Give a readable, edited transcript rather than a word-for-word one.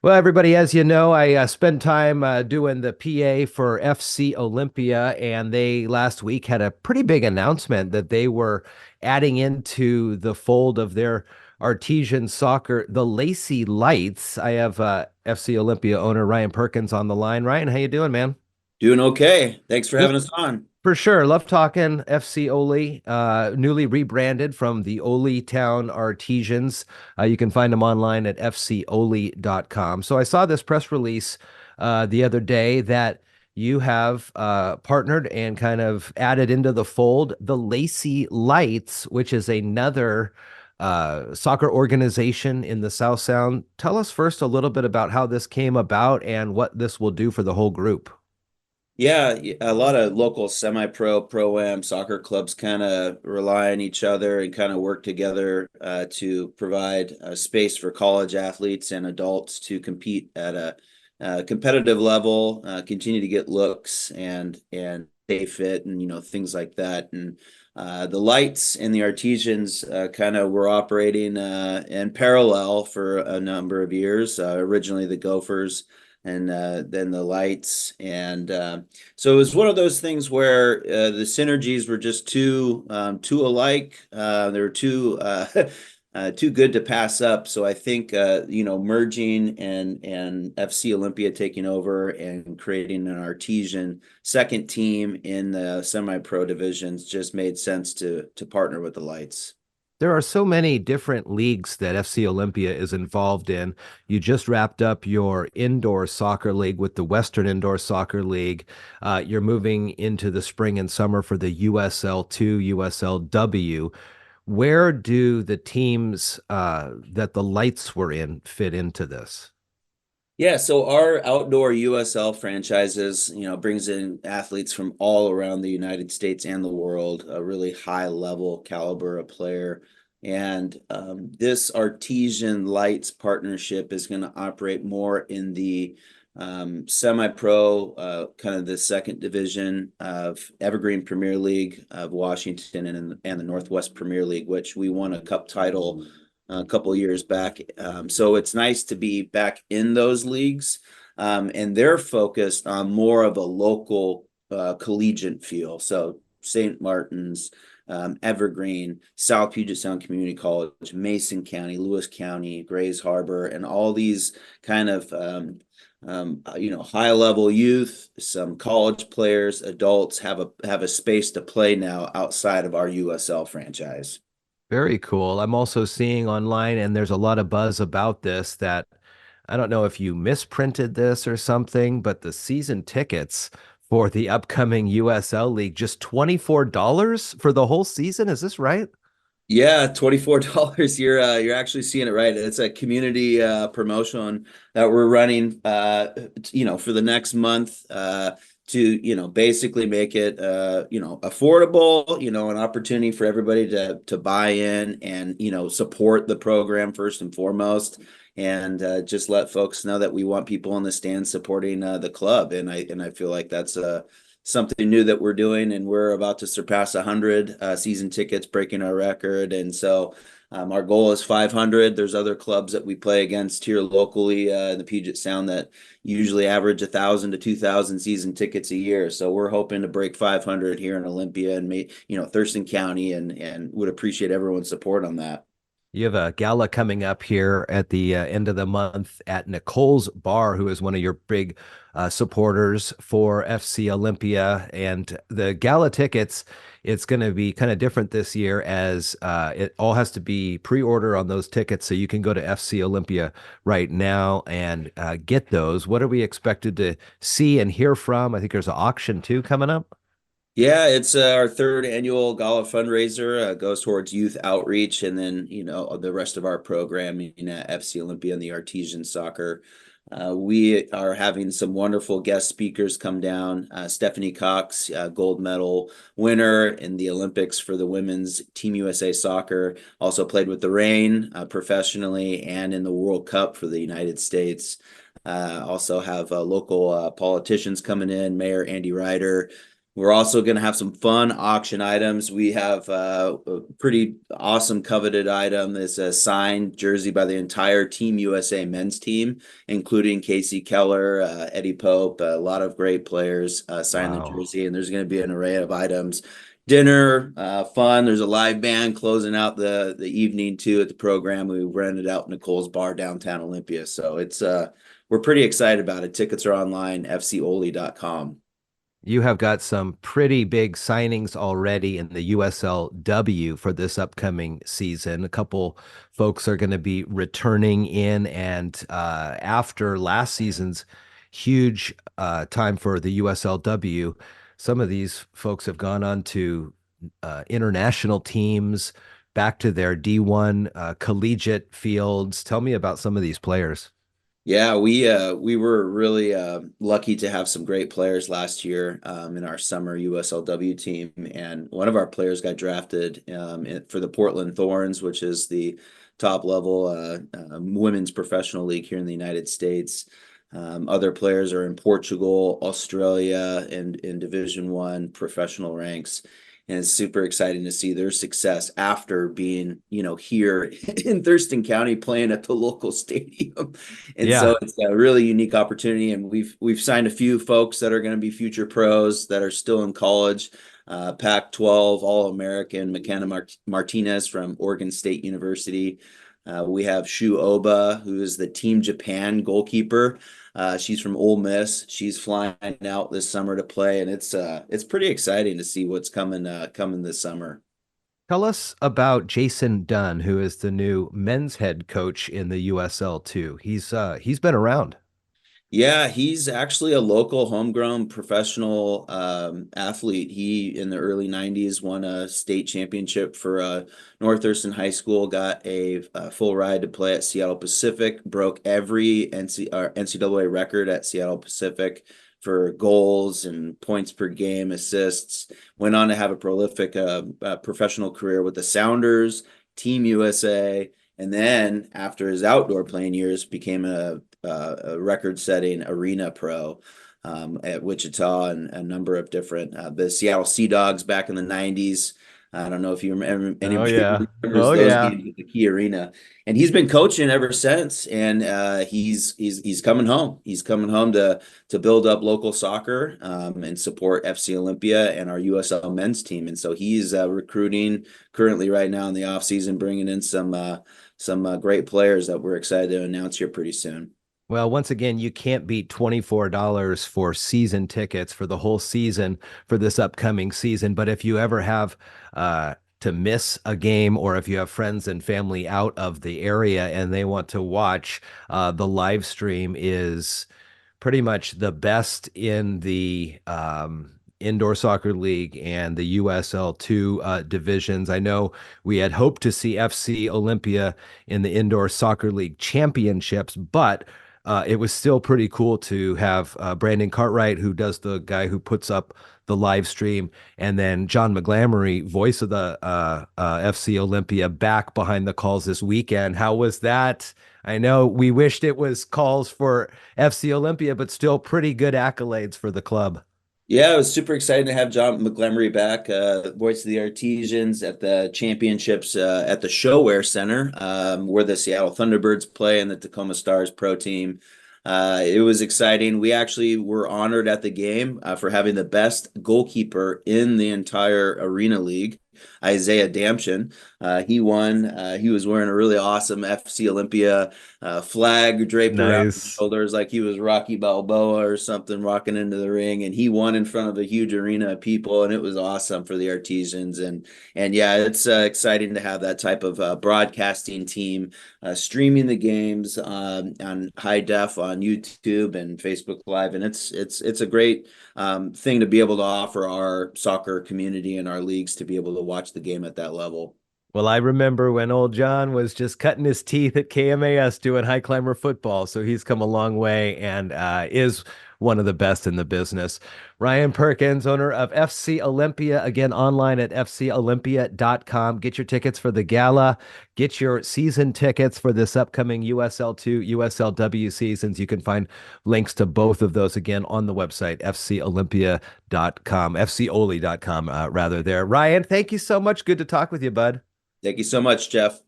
Well, everybody, as you know, I spent time doing the PA for FC Olympia, and they last week had a pretty big announcement that they were adding into the fold of their artesian soccer, the Lacey Lights. I have FC Olympia owner Ryan Perkins on the line. Ryan, how you doing, man? Doing okay. Thanks for Good. having us on. For sure. Love talking FC Oli, newly rebranded from the Oli Town Artesians. You can find them online at fcoli.com. So I saw this press release the other day that you have partnered and kind of added into the fold the Lacey Lights, which is another soccer organization in the South Sound. Tell us first a little bit about how this came about and what this will do for the whole group. Yeah, a lot of local semi-pro, pro-am soccer clubs kind of rely on each other and kind of work together to provide a space for college athletes and adults to compete at a competitive level, continue to get looks and stay fit and things like that. And the Lights and the Artesians kind of were operating in parallel for a number of years. Originally the Gophers and then the Lights. And so it was one of those things where the synergies were just too alike. They were too too good to pass up. So I think merging and FC Olympia taking over and creating an artesian second team in the semi-pro divisions just made sense to partner with the Lights. There are so many different leagues that FC Olympia is involved in. You just wrapped up your indoor soccer league with the Western Indoor Soccer League. You're moving into the spring and summer for the USL2, USLW. Where do the teams that the Lights were in fit into this? Yeah, so our outdoor USL franchises, brings in athletes from all around the United States and the world, a really high level caliber of player. And this Artesian Lights partnership is going to operate more in the semi-pro, kind of the second division of Evergreen Premier League of Washington and the Northwest Premier League, which we won a cup title a couple of years back. So it's nice to be back in those leagues. And they're focused on more of a local collegiate feel. So St. Martin's, Evergreen, South Puget Sound Community College, Mason County, Lewis County, Grays Harbor, and all these kind of high level youth, some college players, adults have a space to play now outside of our USL franchise. Very cool. I'm also seeing online, and there's a lot of buzz about this that I don't know if you misprinted this or something, but the season tickets for the upcoming USL League just $24 for the whole season. Is this right? Yeah, $24. You're actually seeing it right. It's a community promotion that we're running for the next month to basically make it affordable, an opportunity for everybody to buy in and support the program first and foremost, and just let folks know that we want people in the stands supporting the club. And I feel like that's something new that we're doing, and we're about to surpass 100 season tickets, breaking our record. And so our goal is 500. There's other clubs that we play against here locally in the Puget Sound that usually average 1,000 to 2,000 season tickets a year. So we're hoping to break 500 here in Olympia and Thurston County, and would appreciate everyone's support on that. You have a gala coming up here at the end of the month at Nicole's Bar, who is one of your big supporters for FC Olympia. And the gala tickets, it's going to be kind of different this year as it all has to be pre-order on those tickets. So you can go to FC Olympia right now and get those. What are we expected to see and hear from? I think there's an auction too coming up. Yeah, it's our third annual gala fundraiser. Goes towards youth outreach, and then the rest of our programming at FC Olympia and the Artesian Soccer. We are having some wonderful guest speakers come down. Stephanie Cox, gold medal winner in the Olympics for the women's Team USA soccer, also played with the Reign professionally and in the World Cup for the United States. Also have local politicians coming in, Mayor Andy Ryder, We're also going to have some fun auction items. We have a pretty awesome coveted item. It's a signed jersey by the entire Team USA men's team, including Casey Keller, Eddie Pope, a lot of great players signed the Wow. jersey. And there's going to be an array of items. Dinner, fun. There's a live band closing out the evening too at the program. We rented out Nicole's Bar downtown Olympia. So it's we're pretty excited about it. Tickets are online, fcoly.com. You have got some pretty big signings already in the USLW for this upcoming season. A couple folks are going to be returning in, and after last season's huge time for the USLW, some of these folks have gone on to international teams, back to their D1 collegiate fields. Tell me about some of these players. Yeah, we were really lucky to have some great players last year in our summer USLW team, and one of our players got drafted for the Portland Thorns, which is the top level women's professional league here in the United States. Other players are in Portugal, Australia, and in Division One professional ranks. And it's super exciting to see their success after being, here in Thurston County playing at the local stadium. And so Yeah. it's a really unique opportunity. And we've signed a few folks that are going to be future pros that are still in college. Pac-12 All-American McKenna Martinez from Oregon State University. We have Shu Ohba, who is the Team Japan goalkeeper. She's from Ole Miss. She's flying out this summer to play, and it's pretty exciting to see what's coming this summer. Tell us about Jason Dunn, who is the new men's head coach in the USL2. He's been around. Yeah, he's actually a local homegrown professional athlete. He, in the early 90s, won a state championship for North Thurston High School, got a full ride to play at Seattle Pacific, broke every NCAA record at Seattle Pacific for goals and points per game, assists. Went on to have a prolific professional career with the Sounders, Team USA, and then after his outdoor playing years, became a record-setting arena pro at Wichita and a number of different the Seattle Sea Dogs back in the 90s. I don't know if you remember Oh anybody yeah. remembers Oh those yeah. games at the Key Arena, and he's been coaching ever since. And he's coming home. He's coming home to build up local soccer and support FC Olympia and our USL men's team. And so he's recruiting currently right now in the off season, bringing in some great players that we're excited to announce here pretty soon. Well, once again, you can't beat $24 for season tickets for the whole season for this upcoming season. But if you ever have to miss a game, or if you have friends and family out of the area and they want to watch, the live stream is pretty much the best in the Indoor Soccer League and the USL2 divisions. I know we had hoped to see FC Olympia in the Indoor Soccer League championships, but it was still pretty cool to have Brandon Cartwright, who does the guy who puts up the live stream, and then John McGlamory, voice of the FC Olympia, back behind the calls this weekend. How was that? I know we wished it was calls for FC Olympia, but still pretty good accolades for the club. Yeah, it was super exciting to have John McGlamory back, voice of the Artesians at the championships at the Showwear Center, where the Seattle Thunderbirds play and the Tacoma Stars pro team. It was exciting. We actually were honored at the game for having the best goalkeeper in the entire Arena League, Isaiah Damschen. He won. He was wearing a really awesome FC Olympia flag draped around his Nice. shoulders like he was Rocky Balboa or something walking into the ring. And he won in front of a huge arena of people, and it was awesome for the Artesians. And yeah, it's exciting to have that type of broadcasting team streaming the games on high def on YouTube and Facebook Live, and it's a great thing to be able to offer our soccer community and our leagues to be able to watch the game at that level. Well, I remember when old John was just cutting his teeth at KMAS doing high climber football. So he's come a long way and is one of the best in the business. Ryan Perkins, owner of FC Olympia, again online at fcolympia.com. Get your tickets for the gala. Get your season tickets for this upcoming USL2, USLW seasons. You can find links to both of those again on the website, fcolympia.com, fcoly.com, rather there. Ryan, thank you so much. Good to talk with you, bud. Thank you so much, Jeff.